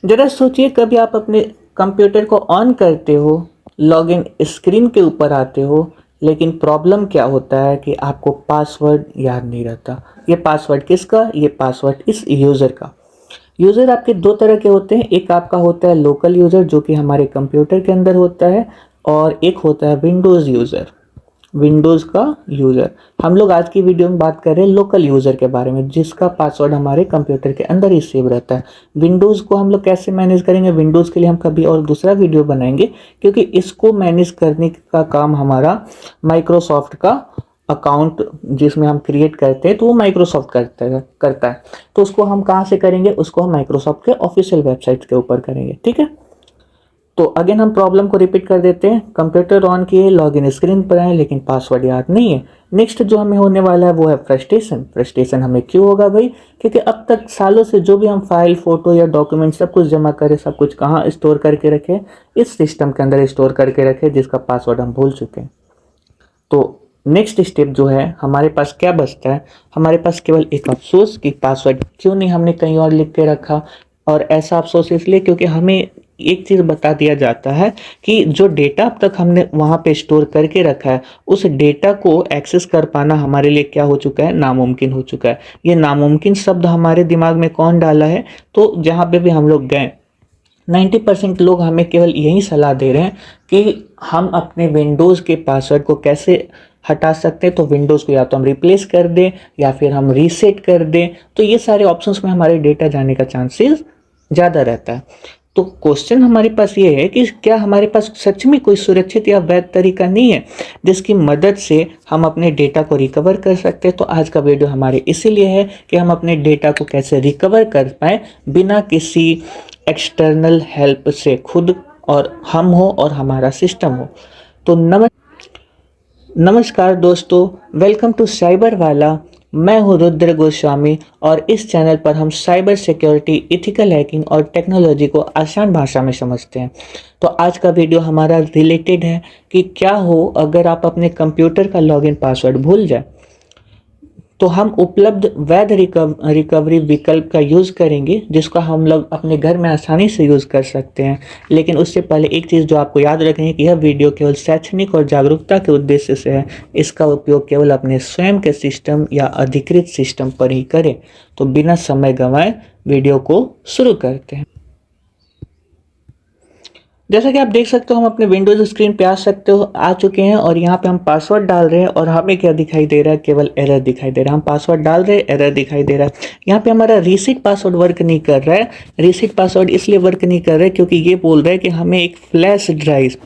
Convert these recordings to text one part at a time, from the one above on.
ज़रा सोचिए, कभी आप अपने कंप्यूटर को ऑन करते हो, लॉगिन स्क्रीन के ऊपर आते हो, लेकिन प्रॉब्लम क्या होता है कि आपको पासवर्ड याद नहीं रहता। ये पासवर्ड किसका? ये पासवर्ड इस यूज़र का। यूज़र आपके दो तरह के होते हैं, एक आपका होता है लोकल यूज़र जो कि हमारे कंप्यूटर के अंदर होता है, और एक होता है विंडोज़ यूज़र, विंडोज़ का यूज़र। हम लोग आज की वीडियो में बात कर रहे हैं लोकल यूज़र के बारे में, जिसका पासवर्ड हमारे कंप्यूटर के अंदर ही सेव रहता है। विंडोज़ को हम लोग कैसे मैनेज करेंगे, विंडोज़ के लिए हम कभी और दूसरा वीडियो बनाएंगे, क्योंकि इसको मैनेज करने का काम हमारा माइक्रोसॉफ्ट का अकाउंट जिसमें हम क्रिएट करते हैं तो वो माइक्रोसॉफ्ट करता है। तो उसको हम कहाँ से करेंगे? उसको हम माइक्रोसॉफ्ट के ऑफिशियल वेबसाइट के ऊपर करेंगे, ठीक है। तो अगेन हम प्रॉब्लम को रिपीट कर देते हैं। कंप्यूटर ऑन किए, लॉगिन स्क्रीन पर आए, लेकिन पासवर्ड याद नहीं है। नेक्स्ट जो हमें होने वाला है वो है फ्रस्ट्रेशन। फ्रस्ट्रेशन हमें क्यों होगा भाई? क्योंकि अब तक सालों से जो भी हम फाइल, फोटो या डॉक्यूमेंट सब कुछ जमा करें, सब कुछ कहाँ स्टोर करके रखे? इस सिस्टम के अंदर स्टोर करके रखे, जिसका पासवर्ड हम भूल चुके हैं। तो नेक्स्ट स्टेप जो है, हमारे पास क्या बचता है? हमारे पास केवल एक अफसोस कि पासवर्ड क्यों नहीं हमने कहीं और लिख के रखा। और ऐसा अफसोस इसलिए क्योंकि हमें एक चीज़ बता दिया जाता है कि जो डेटा अब तक हमने वहाँ पे स्टोर करके रखा है, उस डेटा को एक्सेस कर पाना हमारे लिए क्या हो चुका है? नामुमकिन हो चुका है। ये नामुमकिन शब्द हमारे दिमाग में कौन डाला है? तो जहाँ पे भी हम लोग गए, 90% लोग हमें केवल यही सलाह दे रहे हैं कि हम अपने विंडोज़ के पासवर्ड को कैसे हटा सकते हैं। तो विंडोज़ को या तो हम रिप्लेस कर दें या फिर हम रीसेट कर दें। तो ये सारे ऑप्शंस में हमारे डेटा जाने का चांसेस ज़्यादा रहता है। तो क्वेश्चन हमारे पास ये है कि क्या हमारे पास सच में कोई सुरक्षित या वैध तरीका नहीं है जिसकी मदद से हम अपने डेटा को रिकवर कर सकते हैं? तो आज का वीडियो हमारे इसीलिए है कि हम अपने डेटा को कैसे रिकवर कर पाएँ बिना किसी एक्सटर्नल हेल्प से, खुद और हम हो और हमारा सिस्टम हो। तो नमस्कार दोस्तों, वेलकम टू साइबर वाला। मैं हूं रुद्र गोस्वामी और इस चैनल पर हम साइबर सिक्योरिटी, इथिकल हैकिंग और टेक्नोलॉजी को आसान भाषा में समझते हैं। तो आज का वीडियो हमारा रिलेटेड है कि क्या हो अगर आप अपने कंप्यूटर का लॉगिन पासवर्ड भूल जाए। तो हम उपलब्ध वैध रिकवरी विकल्प का यूज़ करेंगे, जिसका हम लोग अपने घर में आसानी से यूज़ कर सकते हैं। लेकिन उससे पहले एक चीज़ जो आपको याद रखनी है कि यह वीडियो केवल शैक्षणिक और जागरूकता के उद्देश्य से है। इसका उपयोग केवल अपने स्वयं के सिस्टम या अधिकृत सिस्टम पर ही करें। तो बिना समय गंवाए वीडियो को शुरू करते हैं। जैसा कि आप देख सकते हो, हम अपने विंडोज स्क्रीन पे आ चुके हैं और यहाँ पे हम पासवर्ड डाल रहे हैं और हमें क्या दिखाई दे रहा है? केवल एरर दिखाई दे रहा है। हम पासवर्ड डाल रहे हैं, एरर दिखाई दे रहा है। यहाँ पे हमारा रीसेट पासवर्ड वर्क नहीं कर रहा है। रीसेट पासवर्ड इसलिए वर्क नहीं कर रहा है क्योंकि ये बोल रहा है कि हमें एक flash drive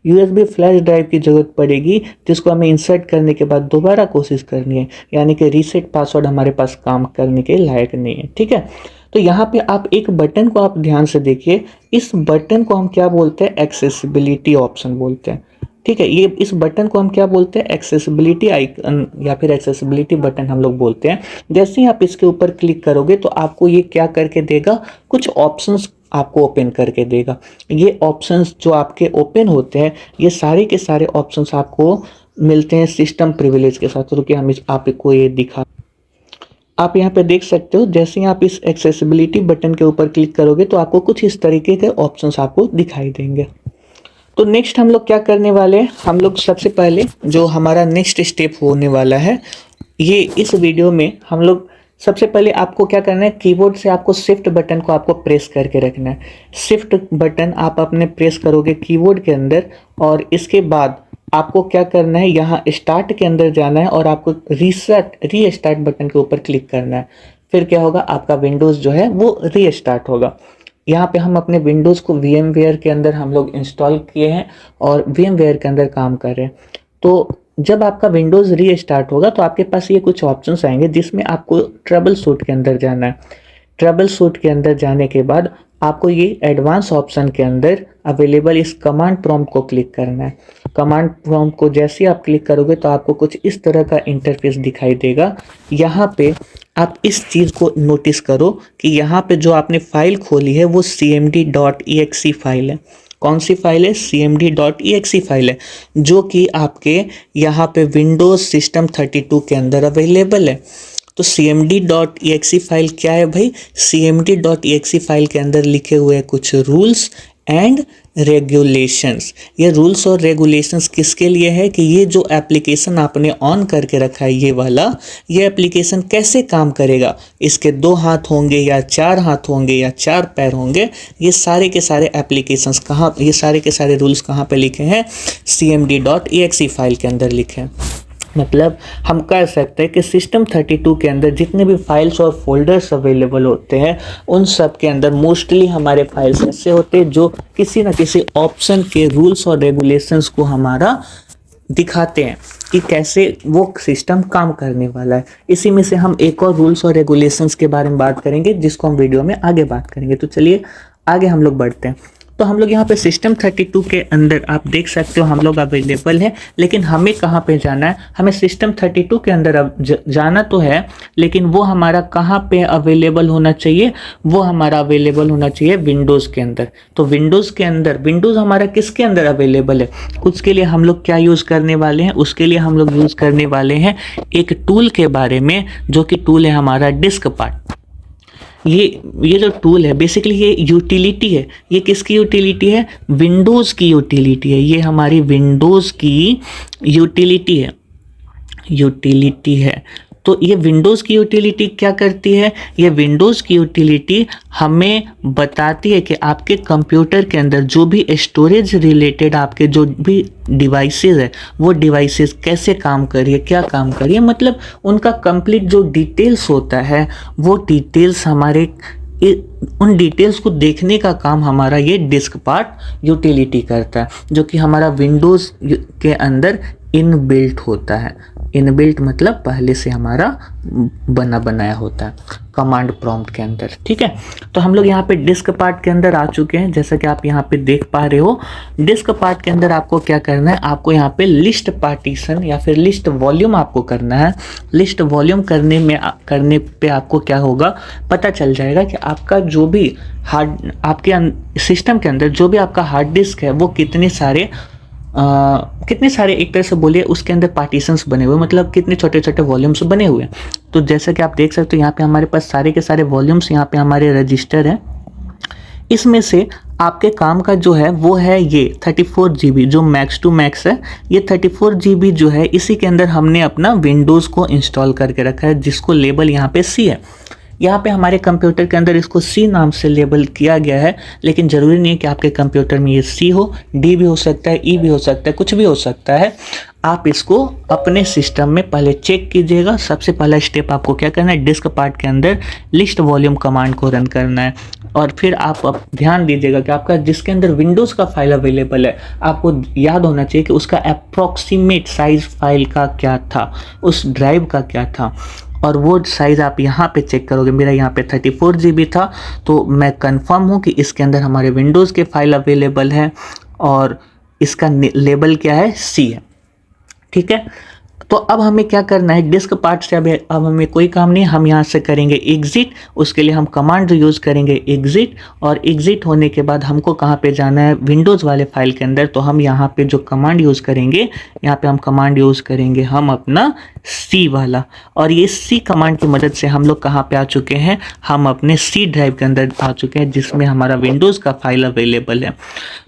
USB flash drive की ज़रूरत पड़ेगी, जिसको हमें इंसर्ट करने के बाद दोबारा कोशिश करनी है। यानी कि रीसेट पासवर्ड हमारे पास काम करने के लायक नहीं है, ठीक है। तो यहाँ पे आप एक बटन को आप ध्यान से देखिए। इस बटन को हम क्या बोलते हैं? एक्सेसिबिलिटी ऑप्शन बोलते हैं, ठीक है। ये इस बटन को हम क्या बोलते हैं? एक्सेसिबिलिटी आइकन या फिर एक्सेसिबिलिटी बटन हम लोग बोलते हैं। जैसे ही आप इसके ऊपर क्लिक करोगे तो आपको ये क्या करके देगा? कुछ ऑप्शंस आपको ओपन करके देगा। ये ऑप्शंस जो आपके ओपन होते हैं, ये सारे के सारे ऑप्शंस आपको मिलते हैं सिस्टम प्रिविलेज के साथ। रुकिए, हम आपको ये दिखा। आप यहाँ पे देख सकते हो, जैसे ही आप इस एक्सेसिबिलिटी बटन के ऊपर क्लिक करोगे तो आपको कुछ इस तरीके के ऑप्शंस आपको दिखाई देंगे। तो नेक्स्ट हम लोग क्या करने वाले हैं? हम लोग सबसे पहले जो हमारा नेक्स्ट स्टेप होने वाला है, ये इस वीडियो में हम लोग सबसे पहले आपको क्या करना है? कीबोर्ड से आपको शिफ्ट बटन को आपको प्रेस करके रखना है। शिफ्ट बटन आप अपने प्रेस करोगे कीबोर्ड के अंदर, और इसके बाद आपको क्या करना है? यहाँ स्टार्ट के अंदर जाना है और आपको रीस्टार्ट बटन के ऊपर क्लिक करना है। फिर क्या होगा? आपका विंडोज़ जो है वो रीस्टार्ट होगा। यहाँ पे हम अपने विंडोज़ को VMware के अंदर हम लोग इंस्टॉल किए हैं और VMware के अंदर काम कर रहे हैं। तो जब आपका विंडोज़ रीस्टार्ट होगा तो आपके पास ये कुछ ऑप्शंस आएंगे, जिसमें आपको ट्रबल शूट के अंदर जाना है। ट्रबल शूट के अंदर जाने के बाद आपको ये एडवांस ऑप्शन के अंदर अवेलेबल इस कमांड प्रॉम्प्ट को क्लिक करना है। कमांड प्रॉम्प्ट को जैसे ही आप क्लिक करोगे तो आपको कुछ इस तरह का इंटरफेस दिखाई देगा। यहाँ पे आप इस चीज़ को नोटिस करो कि यहाँ पे जो आपने फाइल खोली है वो cmd.exe फाइल है। कौन सी फाइल है? cmd.exe फाइल है, जो कि आपके यहाँ पे विंडोज़ सिस्टम 32 के अंदर अवेलेबल है। तो cmd.exe फाइल क्या है भाई? cmd.exe फाइल के अंदर लिखे हुए कुछ रूल्स एंड रेगुलेशंस। ये रूल्स और रेगुलेशंस किसके लिए है कि ये जो एप्लीकेशन आपने ऑन करके रखा है ये वाला, ये एप्लीकेशन कैसे काम करेगा, इसके 2 हाथ होंगे या 4 हाथ होंगे या 4 पैर होंगे, ये सारे के सारे एप्लीकेशंस कहाँ, ये सारे के सारे रूल्स कहाँ पे लिखे हैं? cmd.exe फाइल के अंदर लिखे हैं। मतलब हम कह सकते हैं कि सिस्टम 32 के अंदर जितने भी फाइल्स और फोल्डर्स अवेलेबल होते हैं उन सब के अंदर मोस्टली हमारे फाइल्स ऐसे होते हैं जो किसी न किसी ऑप्शन के रूल्स और रेगुलेशंस को हमारा दिखाते हैं कि कैसे वो सिस्टम काम करने वाला है। इसी में से हम एक और रूल्स और रेगुलेशंस के बारे में बात करेंगे जिसको हम वीडियो में आगे बात करेंगे। तो चलिए आगे हम लोग बढ़ते हैं। तो हम लोग यहाँ पे सिस्टम 32 के अंदर आप देख सकते हो हम लोग अवेलेबल है, लेकिन हमें कहाँ पे जाना है? हमें सिस्टम 32 के अंदर अब जाना तो है, लेकिन वो हमारा कहाँ पे अवेलेबल होना चाहिए? वो हमारा अवेलेबल होना चाहिए विंडोज़ के अंदर। तो विंडोज़ के अंदर, विंडोज़ हमारा किसके अंदर अवेलेबल है? उसके लिए हम लोग क्या यूज़ करने वाले हैं? उसके लिए हम लोग यूज़ करने वाले हैं एक टूल के बारे में, जो कि टूल है हमारा डिस्क पार्ट। ये जो टूल है बेसिकली ये यूटिलिटी है। ये किसकी यूटिलिटी है? विंडोज़ की यूटिलिटी है। ये हमारी विंडोज़ की यूटिलिटी है। तो ये विंडोज़ की यूटिलिटी क्या करती है? ये विंडोज़ की यूटिलिटी हमें बताती है कि आपके कंप्यूटर के अंदर जो भी स्टोरेज रिलेटेड आपके जो भी डिवाइसेस है वो डिवाइसेस कैसे काम कर रही है, क्या काम कर रही है, मतलब उनका कंप्लीट जो डिटेल्स होता है वो डिटेल्स हमारे उन डिटेल्स को देखने का काम हमारा ये डिस्क पार्ट यूटिलिटी करता है, जो कि हमारा विंडोज़ के अंदर इनबिल्ट होता है। इनबिल्ट मतलब पहले से हमारा बनाया होता है कमांड प्रॉम्प्ट के अंदर। ठीक है, तो हम लोग यहाँ पे डिस्क पार्ट के अंदर आ चुके हैं। जैसा कि आप यहाँ पे देख पा रहे हो, डिस्क पार्ट के अंदर आपको क्या करना है? आपको यहाँ पे लिस्ट पार्टीशन या फिर लिस्ट वॉल्यूम आपको करना है। लिस्ट वॉल्यूम करने पे आपको क्या होगा, पता चल जाएगा कि आपका जो भी आपके सिस्टम के अंदर जो भी आपका हार्ड डिस्क है वो कितने सारे एक तरह से बोलिए उसके अंदर पार्टीशंस बने हुए, मतलब कितने छोटे छोटे वॉल्यूम्स बने हुए हैं। तो जैसा कि आप देख सकते हो यहाँ पे हमारे पास सारे के सारे वॉल्यूम्स यहाँ पे हमारे रजिस्टर हैं। इसमें से आपके काम का जो है वो है ये 34 GB जो मैक्स टू मैक्स है। ये 34 GB जो है इसी के अंदर हमने अपना विंडोज़ को इंस्टॉल करके रखा है, जिसको लेबल यहाँ पे C है। यहाँ पे हमारे कंप्यूटर के अंदर इसको C नाम से लेबल किया गया है, लेकिन ज़रूरी नहीं है कि आपके कंप्यूटर में ये C हो, D भी हो सकता है, E भी हो सकता है, कुछ भी हो सकता है। आप इसको अपने सिस्टम में पहले चेक कीजिएगा। सबसे पहला स्टेप आपको क्या करना है? डिस्क पार्ट के अंदर लिस्ट वॉल्यूम कमांड को रन करना है, और फिर आप ध्यान दीजिएगा कि आपका जिसके अंदर विंडोज़ का फाइल अवेलेबल है आपको याद होना चाहिए कि उसका अप्रॉक्सीमेट साइज़ फाइल का क्या था, उस ड्राइव का क्या था, और वो साइज़ आप यहाँ पे चेक करोगे। मेरा यहाँ पे 34 GB था, तो मैं कंफर्म हूँ कि इसके अंदर हमारे विंडोज़ के फाइल अवेलेबल है और इसका लेबल क्या है? C है। ठीक है, तो अब हमें क्या करना है? डिस्क पार्ट से अब हमें कोई काम नहीं, हम यहाँ से करेंगे एग्जिट। उसके लिए हम कमांड यूज़ करेंगे एग्जिट, और एग्जिट होने के बाद हमको कहाँ पे जाना है? विंडोज़ वाले फाइल के अंदर। तो हम यहाँ पे जो कमांड यूज़ करेंगे, यहाँ पे हम कमांड यूज़ करेंगे हम अपना C वाला, और ये C कमांड की मदद से हम लोग कहाँ पे आ चुके हैं? हम अपने C ड्राइव के अंदर आ चुके हैं, जिसमें हमारा विंडोज़ का फाइल अवेलेबल है।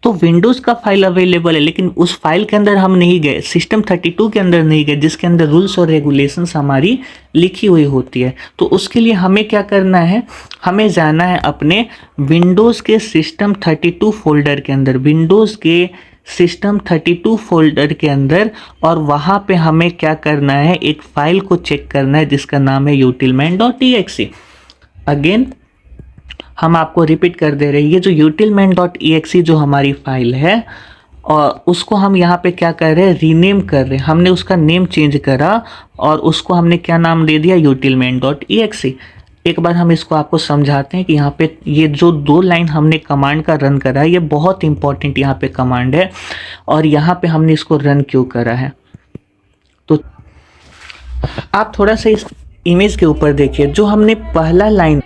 तो विंडोज़ का फाइल अवेलेबल है, लेकिन उस फाइल के अंदर हम नहीं गए, सिस्टम 32 के अंदर नहीं गए, जिसके अंदर रूल्स और रेगुलेशंस हमारी लिखी हुई होती है। तो उसके लिए हमें क्या करना है? हमें जाना है अपने विंडोज़ के सिस्टम 32 फोल्डर के अंदर, विंडोज़ के सिस्टम 32 फोल्डर के अंदर, और वहाँ पे हमें क्या करना है? एक फ़ाइल को चेक करना है जिसका नाम है utilman.exe। अगेन हम आपको रिपीट कर दे रहे हैं, ये जो utilman.exe जो हमारी फाइल है, और उसको हम यहाँ पे क्या कर रहे हैं? रीनेम कर रहे हैं। हमने उसका नेम चेंज करा और उसको हमने क्या नाम दे दिया? utilman.exe। एक बार हम इसको आपको समझाते हैं कि यहाँ पे ये जो 2 लाइन हमने कमांड का रन करा है ये बहुत इंपॉर्टेंट यहाँ पे कमांड है, और यहाँ पे हमने इसको रन क्यों करा है। तो आप थोड़ा सा इस इमेज के ऊपर देखिए, जो हमने पहला लाइन,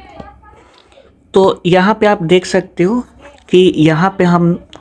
तो यहाँ पे आप देख सकते हो कि यहाँ पे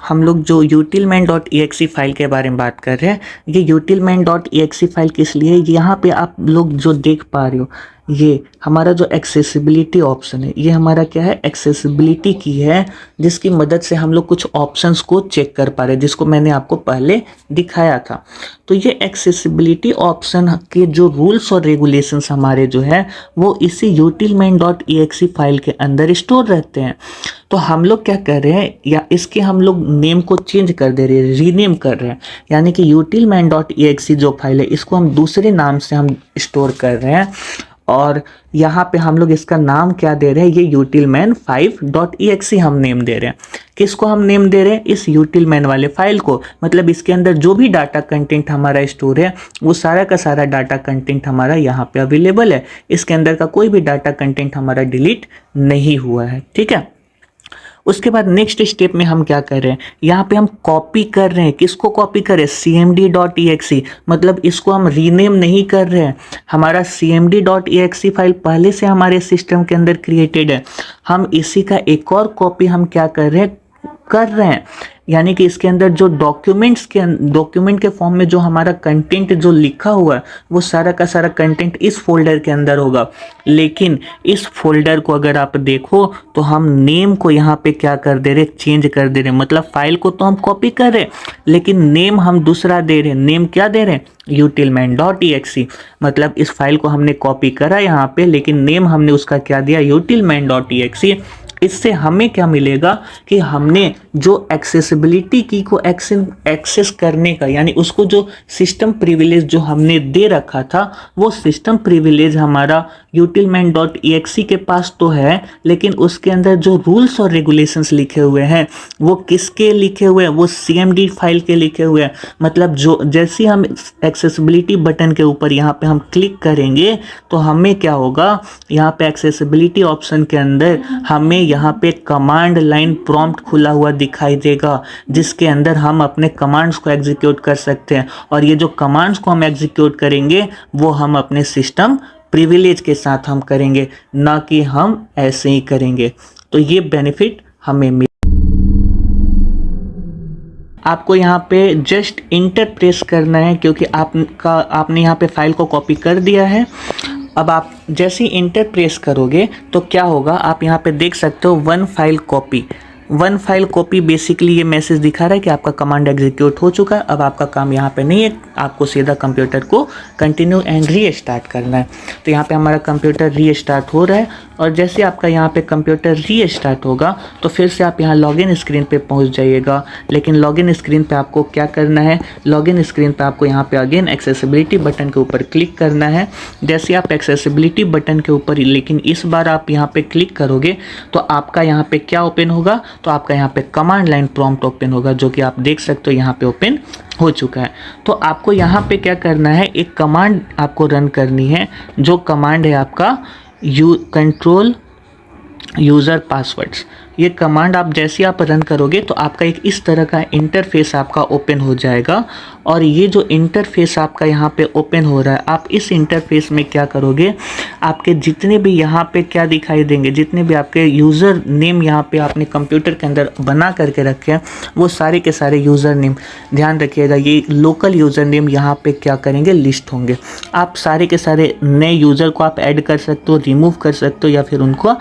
हम लोग जो utilman.exe फाइल के बारे में बात कर रहे हैं, ये utilman.exe फाइल किस लिए है, यहाँ पे आप लोग जो देख पा रहे हो ये हमारा जो एक्सेसिबिलिटी ऑप्शन है, ये हमारा क्या है, एक्सेसिबिलिटी की है, जिसकी मदद से हम लोग कुछ ऑप्शंस को चेक कर पा रहे हैं, जिसको मैंने आपको पहले दिखाया था। तो ये एक्सेसिबिलिटी ऑप्शन के जो रूल्स और रेगुलेशंस हमारे जो है वो इसी utilman.exe फाइल के अंदर स्टोर रहते हैं। तो हम लोग क्या कर रहे हैं, या इसके हम लोग नेम को चेंज कर दे रहे हैं, रीनेम कर रहे हैं, यानी कि utilman.exe जो फाइल है इसको हम दूसरे नाम से हम स्टोर कर रहे हैं, और यहाँ पे हम लोग इसका नाम क्या दे रहे हैं, ये utilman5.exe हम नेम दे रहे हैं। किसको हम नेम दे रहे हैं, इस utilman वाले फाइल को, मतलब इसके अंदर जो भी डाटा कंटेंट हमारा स्टोर है वो सारा का सारा डाटा कंटेंट हमारा यहाँ पे अवेलेबल है, इसके अंदर का कोई भी डाटा कंटेंट हमारा डिलीट नहीं हुआ है। ठीक है, उसके बाद नेक्स्ट स्टेप में हम क्या कर रहे हैं, यहाँ पे हम कॉपी कर रहे हैं, किसको कॉपी कर रहे हैं, cmd.exe, मतलब इसको हम रीनेम नहीं कर रहे हैं, हमारा cmd.exe फाइल पहले से हमारे सिस्टम के अंदर क्रिएटेड है, हम इसी का एक और कॉपी हम क्या कर रहे हैं, यानी कि इसके अंदर जो डॉक्यूमेंट के फॉर्म में जो हमारा कंटेंट जो लिखा हुआ है वो सारा का सारा कंटेंट इस फोल्डर के अंदर होगा। लेकिन इस फोल्डर को अगर आप देखो तो हम नेम को यहाँ पे क्या कर दे रहे, चेंज कर दे रहे, मतलब फाइल को तो हम कॉपी कर रहे लेकिन नेम हम दूसरा दे रहे। नेम क्या दे रहे, utilman.exe, मतलब इस फाइल को हमने कॉपी करा यहाँ पे, लेकिन नेम हमने उसका क्या दिया, utilman.exe। इससे हमें क्या मिलेगा कि हमने जो एक्सेसिबिलिटी की को एक्सेस करने का, यानी उसको जो सिस्टम प्रिविलेज जो हमने दे रखा था वो सिस्टम प्रिविलेज हमारा utilman.exe के पास तो है, लेकिन उसके अंदर जो रूल्स और रेगुलेशंस लिखे हुए हैं वो किसके लिखे हुए हैं, वो cmd फाइल के लिखे हुए हैं। मतलब जो जैसे हम एक्सेसिबिलिटी बटन के ऊपर यहाँ पे हम क्लिक करेंगे तो हमें क्या होगा, यहाँ पे एक्सेसिबिलिटी ऑप्शन के अंदर हमें यहाँ पे कमांड लाइन प्रॉम्प्ट खुला हुआ दिखाई देगा, जिसके अंदर हम अपने कमांड्स को एग्जीक्यूट कर सकते हैं, और ये जो कमांड्स को हम एग्जीक्यूट करेंगे वो हम अपने सिस्टम प्रिविलेज के साथ हम करेंगे, ना कि हम ऐसे ही करेंगे। तो ये बेनिफिट हमें मिल, आपको यहाँ पे जस्ट इंटर प्रेस करना है, क्योंकि आपने यहाँ पे फाइल को कॉपी कर दिया है। अब आप जैसे ही इंटर प्रेस करोगे तो क्या होगा, आप यहाँ पे देख सकते हो वन फाइल कॉपी बेसिकली ये मैसेज दिखा रहा है कि आपका कमांड एग्जीक्यूट हो चुका है। अब आपका काम यहाँ पे नहीं है, आपको सीधा कंप्यूटर को कंटिन्यू एंड रीस्टार्ट करना है। तो यहाँ पे हमारा कंप्यूटर रीस्टार्ट हो रहा है, और जैसे आपका यहाँ पे कंप्यूटर रीस्टार्ट होगा तो फिर से आप यहाँ लॉगिन स्क्रीन पे पहुँच जाइएगा। लेकिन लॉगिन स्क्रीन पे आपको क्या करना है, लॉगिन स्क्रीन पे आपको यहाँ पे अगेन एक्सेसिबिलिटी बटन के ऊपर क्लिक करना है। जैसे आप एक्सेसिबिलिटी बटन के ऊपर, लेकिन इस बार आप यहाँ पे क्लिक करोगे तो आपका यहाँ पे क्या ओपन होगा, तो आपका यहाँ पे कमांड लाइन प्रॉम्प्ट ओपन होगा, जो कि आप देख सकते हो यहाँ पे ओपन हो चुका है। तो आपको यहाँ पे क्या करना है, एक कमांड आपको रन करनी है, जो कमांड है आपका कंट्रोल यूज़र पासवर्ड्स। ये कमांड आप जैसे आप रन करोगे तो आपका एक इस तरह का इंटरफेस आपका ओपन हो जाएगा, और ये जो इंटरफेस आपका यहाँ पे ओपन हो रहा है, आप इस इंटरफेस में क्या करोगे, आपके जितने भी यहाँ पे क्या दिखाई देंगे, जितने भी आपके यूज़र नेम यहाँ पे आपने कंप्यूटर के अंदर बना करके रखे हैं वो सारे के सारे यूज़र नेम, ध्यान रखिएगा ये लोकल यूज़र नेम यहाँ पे क्या करेंगे, लिस्ट होंगे। आप सारे के सारे नए यूज़र को आप ऐड कर सकते हो, रिमूव कर सकते हो, या फिर उनको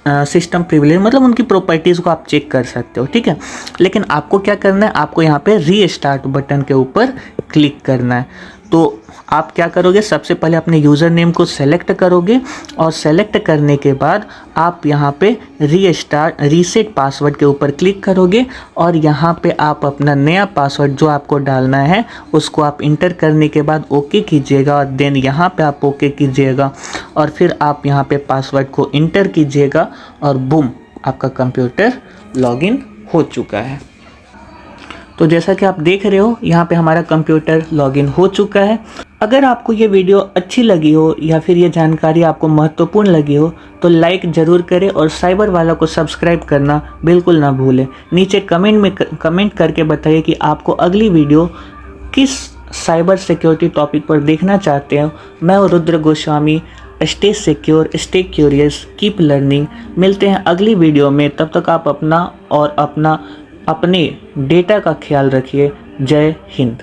सिस्टम प्रिविलेज मतलब उनकी प्रॉपर्टीज़ को आप चेक कर सकते हो। ठीक है, लेकिन आपको क्या करना है, आपको यहाँ पे रीस्टार्ट बटन के ऊपर क्लिक करना है। तो आप क्या करोगे, सबसे पहले अपने यूज़र नेम को सेलेक्ट करोगे, और सेलेक्ट करने के बाद आप यहाँ पे रीसेट पासवर्ड के ऊपर क्लिक करोगे, और यहाँ पे आप अपना नया पासवर्ड जो आपको डालना है उसको आप इंटर करने के बाद ओके कीजिएगा, और देन यहाँ पे आप ओके कीजिएगा, और फिर आप यहाँ पे पासवर्ड को इंटर कीजिएगा, और बूम, आपका कंप्यूटर लॉगिन हो चुका है। तो जैसा कि आप देख रहे हो यहाँ पे हमारा कंप्यूटर लॉगिन हो चुका है। अगर आपको ये वीडियो अच्छी लगी हो या फिर ये जानकारी आपको महत्वपूर्ण लगी हो तो लाइक ज़रूर करें, और साइबर वाला को सब्सक्राइब करना बिल्कुल ना भूलें। नीचे कमेंट करके बताइए कि आपको अगली वीडियो किस साइबर सिक्योरिटी टॉपिक पर देखना चाहते हो। मैं Rudra Goswami, stay secure, stay curious, keep learning. मिलते हैं अगली वीडियो में, तब तक आप अपना और अपना अपने डेटा का ख्याल रखिए। जय हिंद।